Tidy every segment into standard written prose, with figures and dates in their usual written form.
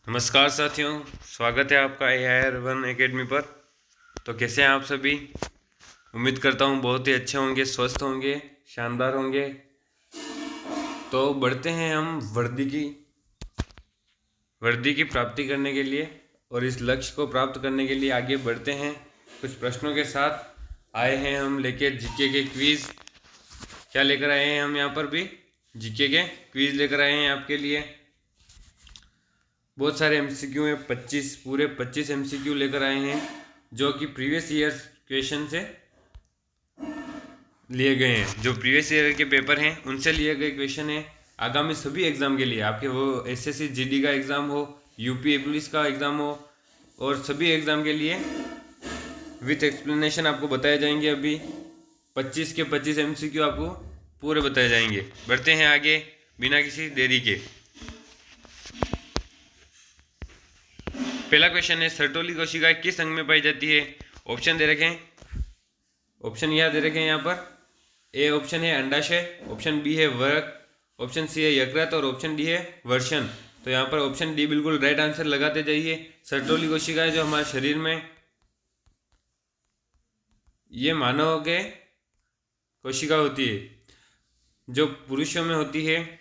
नमस्कार साथियों, स्वागत है आपका AI-1 एकेडमी पर। तो कैसे हैं आप सभी? उम्मीद करता हूं बहुत ही अच्छे होंगे, स्वस्थ होंगे, शानदार होंगे। तो बढ़ते हैं हम वर्दी की प्राप्ति करने के लिए और इस लक्ष्य को प्राप्त करने के लिए आगे बढ़ते हैं। कुछ प्रश्नों के साथ आए हैं हम लेके जीके के क्विज़। क्या लेकर आए हैं हम यहाँ पर भी? जीके के क्विज़ लेकर आए हैं आपके लिए। बहुत सारे MCQ हैं, 25 MCQ लेकर आए हैं जो कि प्रीवियस ईयर क्वेश्चन से लिए गए हैं। जो प्रीवियस ईयर के पेपर हैं उनसे लिए गए क्वेश्चन हैं आगामी सभी एग्ज़ाम के लिए। आपके वो SSC GD का एग्ज़ाम हो, UP पुलिस का एग्ज़ाम हो, और सभी एग्ज़ाम के लिए विथ एक्सप्लेनेशन आपको बताए जाएंगे। अभी 25 के 25 MCQ आपको पूरे बताए जाएंगे। बढ़ते हैं आगे बिना किसी देरी के। पहला क्वेश्चन है, सर्टोली कोशिका किस अंग में पाई जाती है? ऑप्शन दे रखे हैं, ऑप्शन यह दे रखे हैं यहाँ पर। ए ऑप्शन है अंडाशय, ऑप्शन बी है वर्क, ऑप्शन सी है यकृत और ऑप्शन डी है वर्षण। तो यहाँ पर ऑप्शन डी बिल्कुल राइट आंसर लगाते जाइए। सर्टोली कोशिका है जो हमारे शरीर में, ये मानव के कोशिका होती है जो पुरुषों में होती है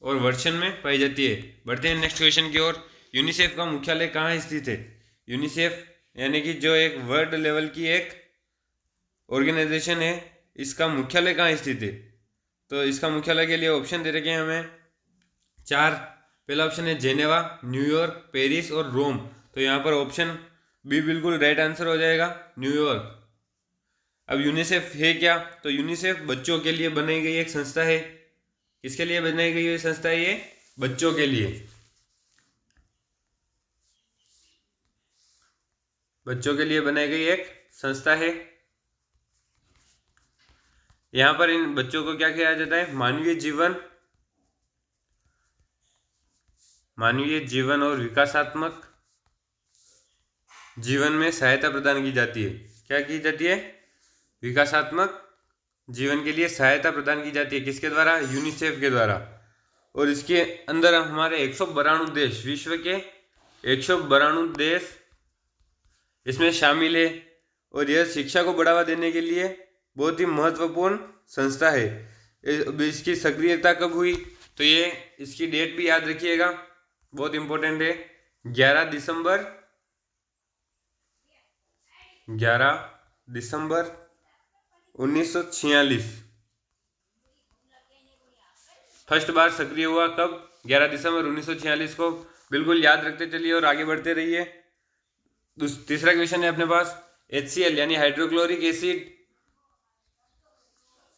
और वर्षण में पाई जाती है। बढ़ते हैं नेक्स्ट क्वेश्चन की ओर। यूनिसेफ का मुख्यालय कहाँ स्थित है? यूनिसेफ यानी कि जो एक वर्ल्ड लेवल की एक ऑर्गेनाइजेशन है, इसका मुख्यालय कहाँ स्थित है? तो इसका मुख्यालय के लिए ऑप्शन दे रखे हैं हमें 4। पहला ऑप्शन है जेनेवा, न्यूयॉर्क, पेरिस और रोम। तो यहाँ पर ऑप्शन बी बिल्कुल राइट आंसर हो जाएगा, न्यूयॉर्क। अब यूनिसेफ है क्या? तो यूनिसेफ बच्चों के लिए बनाई गई एक संस्था है। किसके लिए बनाई गई ये संस्था है? ये बच्चों के लिए, बच्चों के लिए बनाई गई एक संस्था है। यहाँ पर इन बच्चों को क्या किया जाता है? मानवीय जीवन और विकासात्मक जीवन में सहायता प्रदान की जाती है। क्या की जाती है? विकासात्मक जीवन के लिए सहायता प्रदान की जाती है। किसके द्वारा? यूनिसेफ के द्वारा। और इसके अंदर हमारे 192 देश, विश्व के 192 देश इसमें शामिल है। और यह शिक्षा को बढ़ावा देने के लिए बहुत ही महत्वपूर्ण संस्था है। इसकी सक्रियता कब हुई? तो ये इसकी डेट भी याद रखिएगा, बहुत इंपॉर्टेंट है। 11 दिसंबर 1946 फर्स्ट बार सक्रिय हुआ। कब? 11 दिसंबर 1946 को। बिल्कुल याद रखते चलिए और आगे बढ़ते रहिए। तीसरा क्वेश्चन है अपने पास, HCl यानी हाइड्रोक्लोरिक एसिड,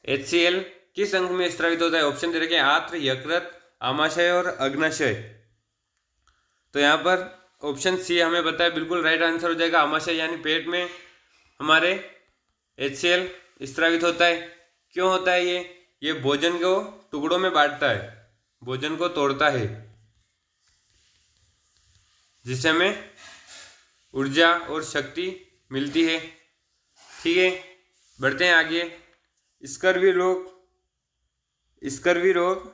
HCl किस अंग में स्रावित होता है? ऑप्शन दे रखे हैं आंत्र, यकृत, आमाशय और अग्नाशय। तो यहाँ पर ऑप्शन सी हमें पता है, बिल्कुल राइट आंसर हो जाएगा। आमाशय यानी पेट में हमारे HCl स्रावित होता है। क्यों होता है ये भोजन को टुकड़ों में बांटता है, भोजन को तोड़ता है, जिससे हमें ऊर्जा और शक्ति मिलती है। ठीक है, बढ़ते हैं आगे। स्कर्वी रोग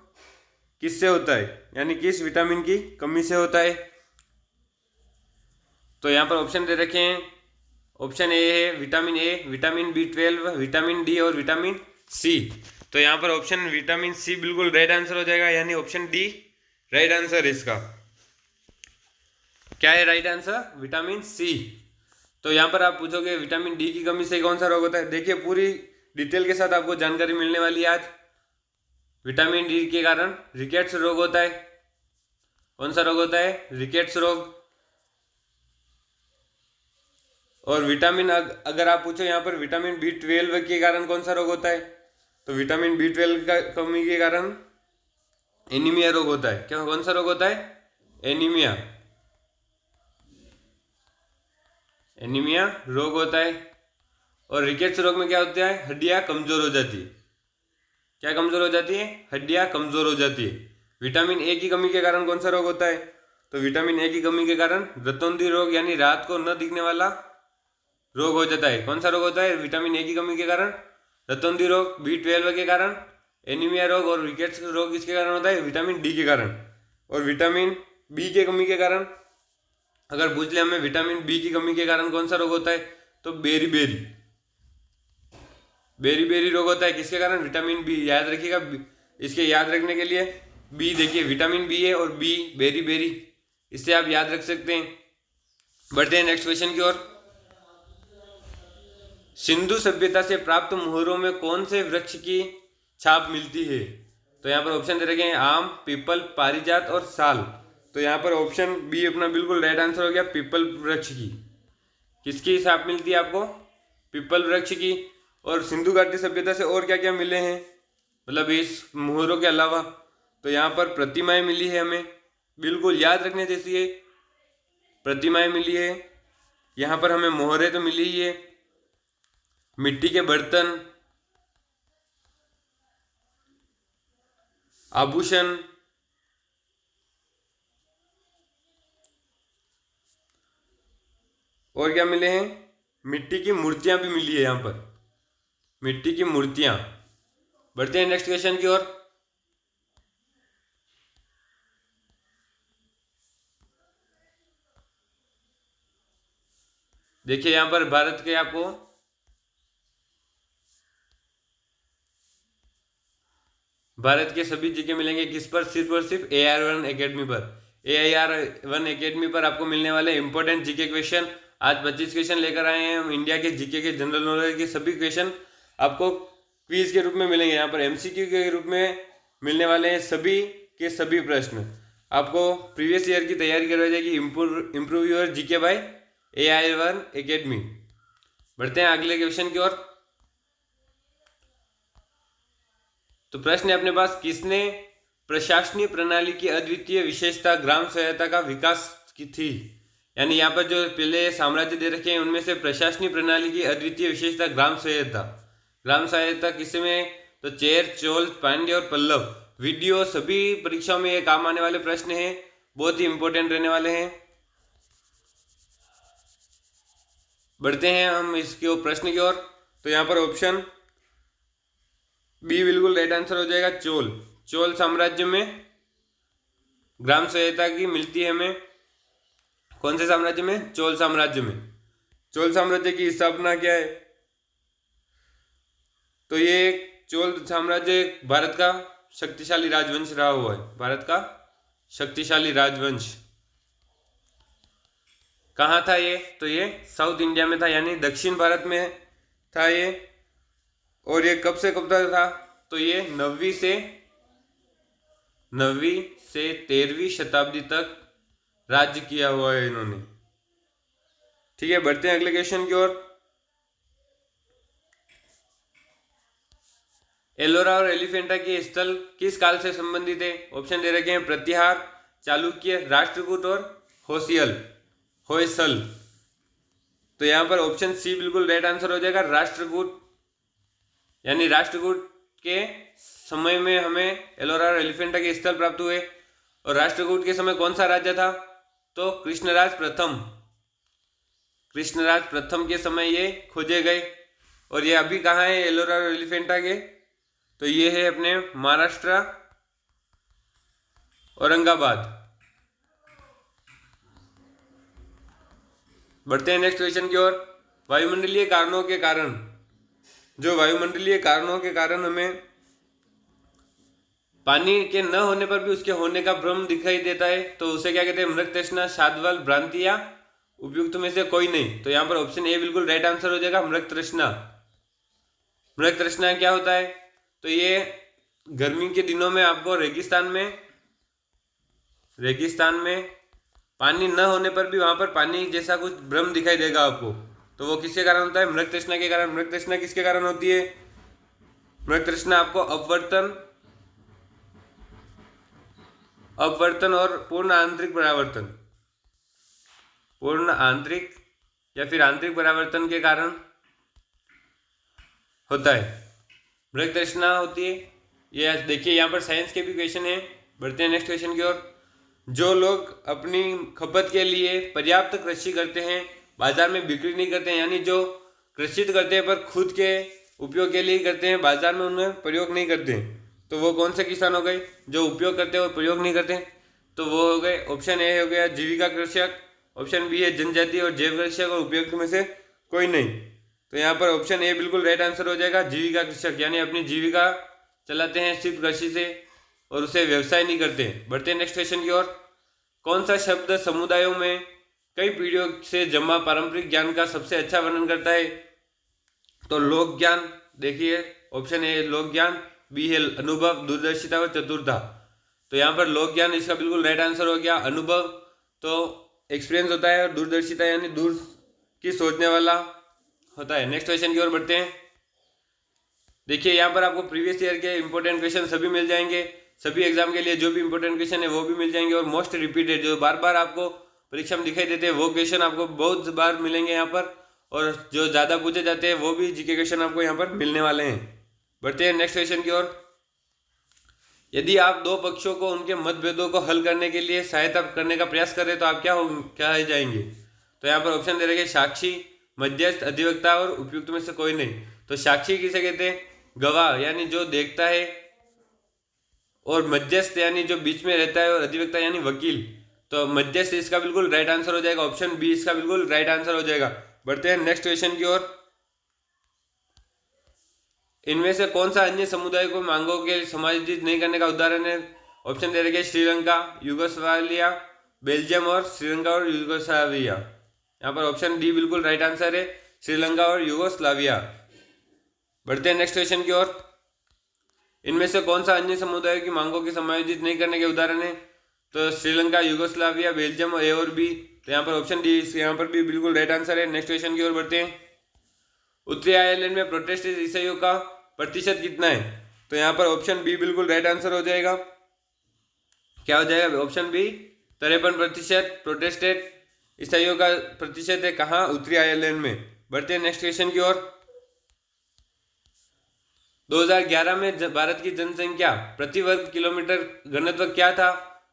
किससे होता है, यानी किस विटामिन की कमी से होता है? तो यहाँ पर ऑप्शन दे रखे हैं। ऑप्शन ए है vitamin A, vitamin B12, vitamin D और विटामिन सी। तो यहाँ पर ऑप्शन विटामिन सी बिल्कुल राइट आंसर हो जाएगा, यानी ऑप्शन डी राइट आंसर है इसका। क्या है राइट आंसर? Vitamin C. तो यहाँ पर आप पूछोगे विटामिन डी की कमी से कौन सा रोग होता है? देखिए पूरी डिटेल के साथ आपको जानकारी मिलने वाली है आज। विटामिन डी के कारण रिकेट्स रोग होता है। कौन सा रोग होता है? रिकेट्स रोग। और विटामिन, अगर आप पूछो यहाँ पर विटामिन B12 के कारण कौन सा रोग होता है, तो विटामिन B12 का कमी के कारण एनीमिया रोग होता है। क्या, कौन सा रोग होता है? एनीमिया रोग होता है। और रिकेट्स रोग में क्या होता है? हड्डियां कमजोर हो जाती है। क्या कमजोर हो जाती है? हड्डियां कमजोर हो जाती है। विटामिन ए की कमी के कारण कौन सा रोग होता है? तो विटामिन ए की कमी के कारण रतौंधी रोग यानी रात को न दिखने वाला रोग हो जाता है। कौन सा रोग होता है? विटामिन ए की कमी के कारण रतौंधी रोग, B12 के कारण एनीमिया रोग, और रिकेट्स रोग किसके कारण होता है? विटामिन डी के कारण। और विटामिन बी के कमी के कारण अगर पूछ ले हमें विटामिन बी की कमी के कारण कौन सा रोग होता है, तो बेरी बेरी रोग होता है। किसके कारण? Vitamin B. याद रखिएगा, इसके याद रखने के लिए बी देखिए, विटामिन बी है और बी बेरी, इससे आप याद रख सकते हैं। बढ़ते हैं नेक्स्ट क्वेश्चन की ओर। सिंधु सभ्यता से प्राप्त मोहरों में कौन से वृक्ष की छाप मिलती है? तो यहाँ पर ऑप्शन दे रखे हैं आम, पीपल, पारिजात और साल। तो यहाँ पर ऑप्शन बी अपना बिल्कुल राइट आंसर हो गया, पीपल वृक्ष की। किसकी छाप मिलती है आपको? पीपल वृक्ष की। और सिंधु घाटी सभ्यता से और क्या क्या मिले हैं, मतलब इस मोहरों के अलावा? तो यहाँ पर प्रतिमाएं मिली है हमें, बिल्कुल याद रखने जैसी है, प्रतिमाएं मिली है। यहाँ पर हमें मोहरें तो मिली ही है, मिट्टी के बर्तन, आभूषण, और क्या मिले हैं? मिट्टी की मूर्तियां भी मिली है यहाँ पर, मिट्टी की मूर्तियां। बढ़ते हैं नेक्स्ट क्वेश्चन की ओर। देखिए यहाँ पर भारत के आपको भारत के सभी जीके मिलेंगे, किस पर? सिर्फ और सिर्फ AR1 एकेडमी पर। AR1 एकेडमी पर आपको मिलने वाले इंपॉर्टेंट जीके क्वेश्चन। आज 25 क्वेश्चन लेकर आए हैं हम इंडिया के जीके के, जनरल नॉलेज के सभी क्वेश्चन आपको क्विज के रूप में मिलेंगे। यहाँ पर MCQ के रूप में मिलने वाले हैं सभी के सभी प्रश्न। आपको प्रीवियस ईयर की तैयारी करवाई जाएगी, improve your GK by AR1 academy. बढ़ते हैं अगले क्वेश्चन की ओर। तो प्रश्न है अपने पास, किसने प्रशासनिक प्रणाली की अद्वितीय विशेषता ग्राम सहायता का विकास की थी? यानी यहाँ पर जो पहले साम्राज्य दे रखे हैं उनमें से प्रशासनिक प्रणाली की अद्वितीय विशेषता ग्राम सहायता। ग्राम सहायता किसमें? तो चेर, चोल, पांड्य और पल्लव। वीडियो सभी परीक्षाओं में ये काम आने वाले प्रश्न हैं, बहुत ही इंपॉर्टेंट रहने वाले हैं। बढ़ते हैं हम इसके प्रश्न की ओर। तो यहाँ पर ऑप्शन बी बिल्कुल राइट आंसर हो जाएगा, चोल। चोल साम्राज्य में ग्राम सहायता की मिलती है हमें। कौन से साम्राज्य में? चोल साम्राज्य में। चोल साम्राज्य की स्थापना क्या है? तो ये चोल साम्राज्य भारत का शक्तिशाली राजवंश रहा हुआ है, भारत का शक्तिशाली राजवंश। कहाँ था ये? तो ये साउथ इंडिया में था, यानी दक्षिण भारत में था ये। और ये कब से कब तक था? तो ये 9वीं से 13वीं शताब्दी तक राज्य किया हुआ है इन्होंने। ठीक है, बढ़ते हैं अगले क्वेश्चन की ओर। एलोरा और एलिफेंटा के स्थल किस काल से संबंधित है? ऑप्शन दे रखे हैं प्रतिहार, चालुक्य, राष्ट्रकूट और होयसल। तो यहाँ पर ऑप्शन सी बिल्कुल राइट आंसर हो जाएगा, राष्ट्रकूट। यानी राष्ट्रकूट के समय में हमें एलोरा और एलिफेंटा के स्थल प्राप्त हुए। और राष्ट्रकूट के समय कौन सा राज्य था? तो कृष्णराज प्रथम के समय ये खोजे गए। और ये अभी कहाँ है एलोरा और एलिफेंटा के? तो ये है अपने महाराष्ट्र, औरंगाबाद। बढ़ते हैं नेक्स्ट क्वेश्चन की ओर। वायुमंडलीय कारणों के कारण, जो वायुमंडलीय कारणों के कारण हमें पानी के न होने पर भी उसके होने का भ्रम दिखाई देता है, तो उसे क्या कहते हैं? मृग तृष्णा, शाद्वल, भ्रांति या उपयुक्त में से कोई नहीं। तो यहाँ पर ऑप्शन ए बिल्कुल राइट आंसर हो जाएगा, मृग तृष्णा। मृग तृष्णा क्या होता है? तो ये गर्मी के दिनों में आपको रेगिस्तान में पानी न होने पर भी वहां पर पानी जैसा कुछ भ्रम दिखाई देगा आपको। तो वो किसके कारण होता है? मृग तृष्णा के कारण। मृग तृष्णा किसके कारण होती है? मृग तृष्णा आपको अपवर्तन और पूर्ण आंतरिक या फिर आंतरिक परावर्तन के कारण होता है, मृग तृष्णा होती है। ये देखिए यहाँ पर साइंस के भी क्वेश्चन है। बढ़ते हैं नेक्स्ट क्वेश्चन की ओर। जो लोग अपनी खपत के लिए पर्याप्त कृषि करते हैं, बाजार में बिक्री नहीं करते हैं, यानी जो कृषित करते हैं पर खुद के उपयोग के लिए करते हैं, बाजार में उन्हें प्रयोग नहीं करते हैं, तो वो कौन से किसान हो गए? जो उपयोग करते हैं और प्रयोग नहीं करते हैं। तो वो हो गए, ऑप्शन ए हो गया जीविका कृषक, ऑप्शन बी है जनजाति और जैव कृषक, और उपयुक्त में से कोई नहीं। तो यहाँ पर ऑप्शन ए बिल्कुल राइट आंसर हो जाएगा, जीविका कृषक, यानी अपनी जीविका चलाते हैं सिर्फ कृषि से और उसे व्यवसाय नहीं करते। बढ़ते हैं नेक्स्ट क्वेश्चन की ओर। कौन सा शब्द समुदायों में कई पीढ़ियों से जमा पारंपरिक ज्ञान का सबसे अच्छा वर्णन करता है? तो लोक ज्ञान। देखिए ऑप्शन ए लोक ज्ञान, बी है अनुभव, दूरदर्शिता और चतुरता। तो यहाँ पर लोक ज्ञान इसका बिल्कुल राइट आंसर हो गया। अनुभव तो एक्सपीरियंस होता है और दूरदर्शिता यानी दूर की सोचने वाला होता है। नेक्स्ट क्वेश्चन की ओर बढ़ते हैं। देखिए यहाँ पर आपको प्रीवियस ईयर के इंपॉर्टेंट क्वेश्चन सभी मिल जाएंगे, सभी एग्जाम के लिए जो भी इंपॉर्टेंट क्वेश्चन है वो भी मिल जाएंगे, और मोस्ट रिपीटेड जो बार बार आपको परीक्षा में दिखाई देते हैं वो क्वेश्चन आपको बहुत बार मिलेंगे यहाँ पर, और जो ज़्यादा पूछे जाते हैं वो भी जीके क्वेश्चन आपको यहाँ पर मिलने वाले हैं। बढ़ते हैं नेक्स्ट क्वेश्चन की ओर। यदि आप दो पक्षों को उनके मतभेदों को हल करने के लिए सहायता करने का प्रयास करें तो आप क्या हो जाएंगे? तो यहाँ पर ऑप्शन दे रखे साक्षी, मध्यस्थ, अधिवक्ता और उपयुक्त में से कोई नहीं। तो साक्षी किसे कहते हैं? गवाह यानी जो देखता है, और मध्यस्थ यानी जो बीच में रहता है, और अधिवक्ता यानी वकील। तो मध्यस्थ इसका बिल्कुल राइट आंसर हो जाएगा, ऑप्शन बी इसका बिल्कुल राइट आंसर हो जाएगा। बढ़ते हैं नेक्स्ट क्वेश्चन की ओर। इनमें से कौन सा अन्य समुदाय को मांगों के समायोजित नहीं करने का उदाहरण है? ऑप्शन दे रखे श्रीलंका, युगोस्लाविया, बेल्जियम और श्रीलंका और युगोस्लाविया। यहाँ पर ऑप्शन डी बिल्कुल राइट आंसर है, श्रीलंका और युगोस्लाविया। बढ़ते हैं नेक्स्ट क्वेश्चन की ओर। इनमें से कौन सा अन्य समुदायों की मांगों की समायोजित नहीं करने के उदाहरण है? तो श्रीलंका, युगोस्लाविया, बेल्जियम, ए और बी। तो यहाँ पर ऑप्शन डी यहाँ पर भी बिल्कुल राइट आंसर है। नेक्स्ट क्वेश्चन की ओर बढ़ते हैं। उत्तरी आयरलैंड में प्रोटेस्टेंट ईसाइयों का प्रतिशत कितना है? तो यहाँ पर ऑप्शन बी बिल्कुल राइट आंसर हो जाएगा। क्या हो जाएगा? ऑप्शन बी 53% प्रोटेस्टेंट ईसाइयों का प्रतिशत है। कहाँ? उत्तरी आयरलैंड में। बढ़ते हैं नेक्स्ट क्वेश्चन की ओर। 2011 में भारत की जनसंख्या प्रति वर्ग किलोमीटर घनत्व क्या था?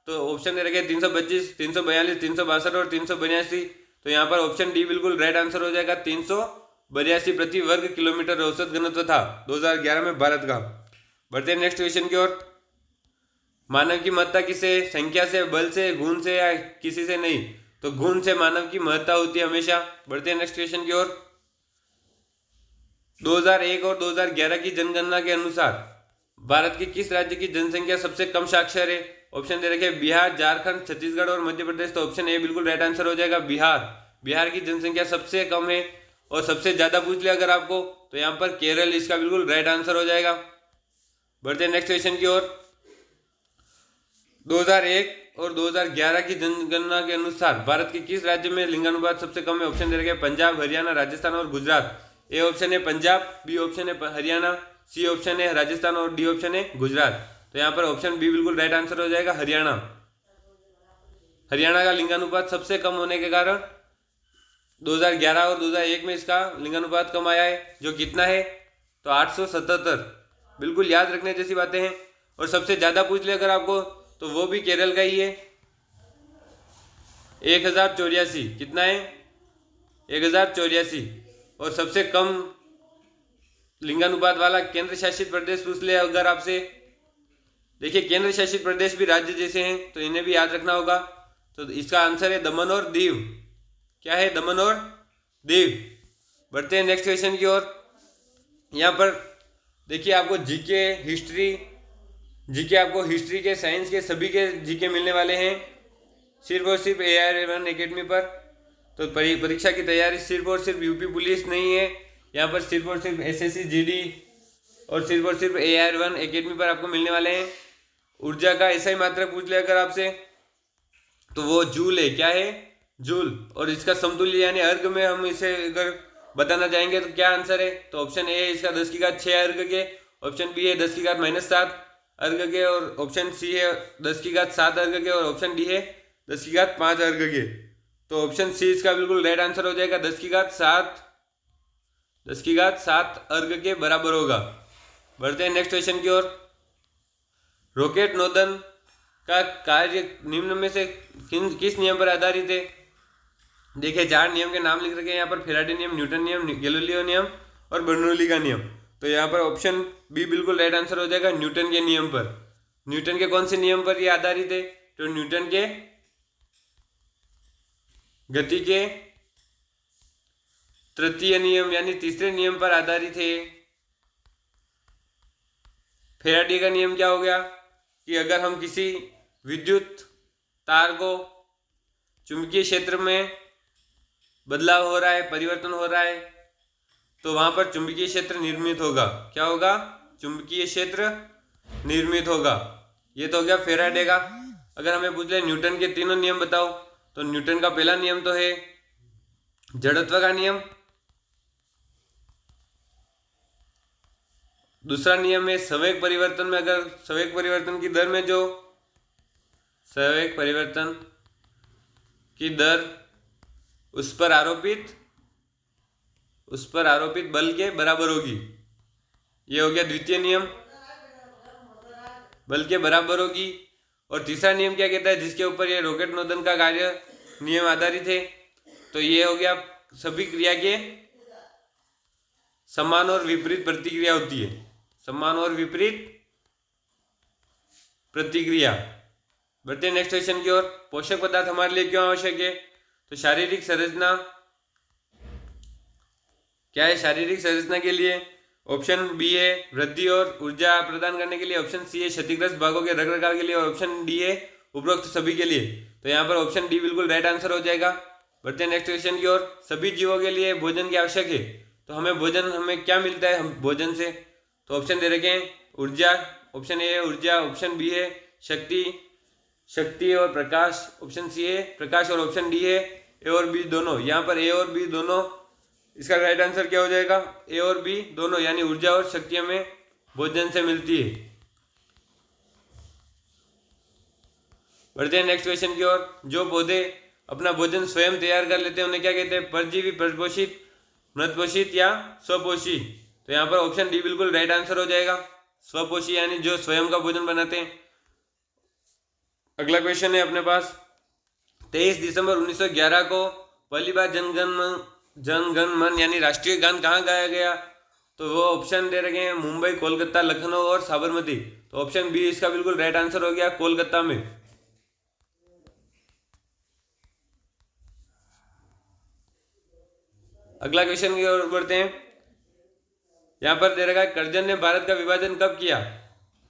तो ऑप्शन दे रखे 325, 342, 362 और 382। तो यहाँ पर ऑप्शन डी बिल्कुल राइट आंसर हो जाएगा। 382 प्रति वर्ग किलोमीटर औसत घनत्व था 2011 में भारत का। बढ़ते हैं नेक्स्ट क्वेश्चन की ओर। मानव की महत्ता किसे? संख्या से, बल से, गुण से या किसी से नहीं? तो गुण से मानव की महत्ता होती है हमेशा। बढ़ते हैं नेक्स्ट क्वेश्चन की ओर। 2001 और 2011 की जनगणना के अनुसार भारत के किस राज्य की जनसंख्या सबसे कम साक्षर है? ऑप्शन दे रखे बिहार, झारखंड, छत्तीसगढ़ और मध्य प्रदेश। तो ऑप्शन ए बिल्कुल राइट आंसर हो जाएगा, बिहार। बिहार की जनसंख्या सबसे कम है, और सबसे ज्यादा पूछ लिया अगर आपको तो यहाँ पर केरल इसका बिल्कुल राइट आंसर हो जाएगा। बढ़ते हैं नेक्स्ट क्वेश्चन की ओर। 2001 और 2011 की जनगणना के अनुसार भारत के किस राज्य में लिंगानुपात सबसे कम है? ऑप्शन दे रखे पंजाब, हरियाणा, राजस्थान और गुजरात। ए ऑप्शन है पंजाब, बी ऑप्शन है हरियाणा, सी ऑप्शन है राजस्थान और डी ऑप्शन है गुजरात। तो यहाँ पर ऑप्शन बी बिल्कुल राइट आंसर हो जाएगा, हरियाणा। हरियाणा का लिंगानुपात सबसे कम होने के कारण 2011 और 2001 में इसका लिंगानुपात कम आया है, जो कितना है? तो 877। बिल्कुल याद रखने जैसी बातें हैं। और सबसे ज्यादा पूछ लिया अगर आपको तो वो भी केरल का ही है, 1084। कितना है? 1084। और सबसे कम लिंगानुपात वाला केंद्र शासित प्रदेश पूछ ले अगर आपसे, देखिए केंद्र शासित प्रदेश भी राज्य जैसे हैं तो इन्हें भी याद रखना होगा। तो इसका आंसर है दमन और दीव। क्या है? दमन और दीव। बढ़ते हैं नेक्स्ट क्वेश्चन की ओर। यहाँ पर देखिए आपको जीके, आपको हिस्ट्री के, साइंस के, सभी के जीके मिलने वाले हैं सिर्फ और सिर्फ AR1 एकेडमी पर। तो परीक्षा की तैयारी सिर्फ और सिर्फ यूपी पुलिस नहीं है, यहाँ पर सिर्फ और सिर्फ SSC GD और सिर्फ AR1 एकेडमी पर आपको मिलने वाले हैं। ऊर्जा का ऐसा ही मात्रक पूछ लिया अगर आपसे तो वो जूल है। क्या है? जूल। और इसका समतुल्य यानी अर्घ में हम इसे अगर बताना चाहेंगे तो क्या आंसर है? तो ऑप्शन ए इसका 10⁻6 अर्घ के, ऑप्शन बी है 10⁻−7 अर्घ के, और ऑप्शन सी है 10⁻7 अर्घ के, और ऑप्शन डी है 10⁻5 अर्घ के। तो ऑप्शन सी इसका बिल्कुल राइट आंसर हो जाएगा, 10⁻7 अर्घ के बराबर होगा। बढ़ते हैं नेक्स्ट क्वेश्चन की ओर। रॉकेट नौदन का कार्य निम्न में से किस नियम पर आधारित है? देखिए 4 नियम के नाम लिख रखे हैं यहाँ पर, फेराडे नियम, न्यूटन नियम, गैलीलियो नियम और बर्नौली का नियम। तो यहाँ पर ऑप्शन बी बिल्कुल राइट आंसर हो जाएगा, न्यूटन के नियम पर। न्यूटन के कौन से नियम पर ये आधारित है? तो न्यूटन के गति के तृतीय नियम यानी तीसरे नियम पर आधारित है। फैराडे का नियम क्या हो गया कि अगर हम किसी विद्युत तार को चुंबकीय क्षेत्र में बदलाव हो रहा है, परिवर्तन हो रहा है, तो वहां पर चुंबकीय क्षेत्र निर्मित होगा। क्या होगा? चुंबकीय क्षेत्र निर्मित होगा। ये तो हो गया फैराडे का। अगर हमें पूछ ले न्यूटन के तीनों नियम बताओ, तो न्यूटन का पहला नियम तो है जड़त्व का नियम। दूसरा नियम है संवेग परिवर्तन में, अगर संवेग परिवर्तन की दर में जो संवेग परिवर्तन की दर उस पर आरोपित बल के बराबर होगी। ये हो गया द्वितीय नियम, बल के बराबर होगी। और तीसरा नियम क्या कहता है, जिसके ऊपर ये रॉकेट नोदन का कार्य नियम आधारित है, तो ये हो गया सभी क्रिया के समान और विपरीत प्रतिक्रिया होती है। समान और विपरीत प्रतिक्रिया। बढ़ते हैं नेक्स्ट क्वेश्चन की ओर। पोषक पदार्थ हमारे लिए क्यों आवश्यक है? तो शारीरिक संरचना क्या है? शारीरिक संरचना के लिए ऑप्शन बी है वृद्धि और ऊर्जा प्रदान करने के लिए, ऑप्शन सी है क्षतिग्रस्त भागों के रखरखाव के लिए, और ऑप्शन डी है उपरोक्त सभी के लिए। तो यहाँ पर ऑप्शन डी बिल्कुल राइट आंसर हो जाएगा। बढ़ते हैं नेक्स्ट क्वेश्चन की ओर। सभी जीवों के लिए भोजन की आवश्यक है, तो हमें क्या मिलता है हम भोजन से? तो ऑप्शन दे रखे हैं ऊर्जा, ऑप्शन ए है ऊर्जा, ऑप्शन बी है शक्ति और प्रकाश, ऑप्शन सी है प्रकाश, और ऑप्शन डी है ए और बी दोनों। यहाँ पर ए और बी दोनों, इसका राइट आंसर क्या हो जाएगा? ए और बी दोनों, यानी ऊर्जा और शक्ति हमें भोजन से मिलती है। बढ़ते हैं नेक्स्ट क्वेश्चन की ओर। जो पौधे अपना भोजन स्वयं तैयार कर लेते हैं उन्हें क्या कहते हैं? परजीवी, परपोषित, मृतपोषित या स्वपोषी। तो यहाँ पर ऑप्शन डी बिल्कुल राइट आंसर हो जाएगा, स्वपोषी, यानी जो स्वयं का भोजन बनाते हैं। अगला क्वेश्चन है अपने पास। 23 दिसंबर 1911 को पहली बार जनगण मन यानी राष्ट्रीय गान कहाँ गाया गया? तो वो ऑप्शन दे रखे हैं मुंबई, कोलकाता, लखनऊ और साबरमती। तो ऑप्शन बी इसका बिल्कुल राइट आंसर हो गया, कोलकाता में। अगला क्वेश्चन की ओर बढ़ते हैं। यहाँ पर दे रखा है कर्जन ने भारत का विभाजन कब किया?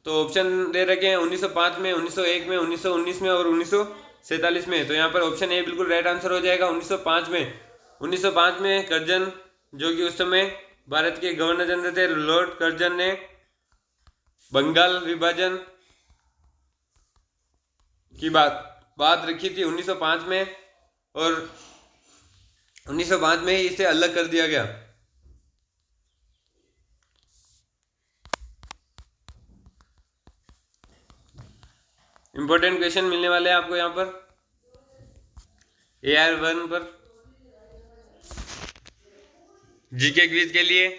तो ऑप्शन दे रखे हैं 1905 में, 1901 में, 1919 में और 1947 में। तो यहाँ पर ऑप्शन ए बिल्कुल राइट आंसर हो जाएगा, 1905 में। 1905 में कर्जन, जो कि उस समय भारत के गवर्नर जनरल थे, लॉर्ड कर्जन ने बंगाल विभाजन की बात रखी थी 1905 में, और 1905 में ही इसे अलग कर दिया गया। इंपॉर्टेंट क्वेश्चन मिलने वाले हैं आपको यहाँ पर AR1 पर। जीके क्विज के लिए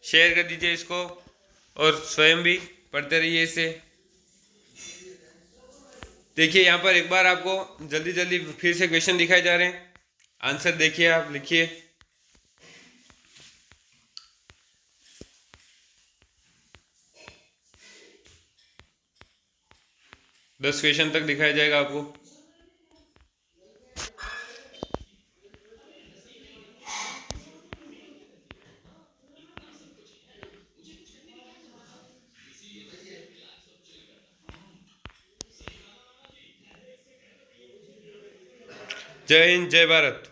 शेयर कर दीजिए इसको, और स्वयं भी पढ़ते रहिए इसे। देखिए यहाँ पर एक बार आपको जल्दी जल्दी फिर से क्वेश्चन दिखाए जा रहे हैं, आंसर देखिए, आप लिखिए। दस क्वेश्चन तक दिखाया जाएगा आपको। जय हिंद, जय भारत।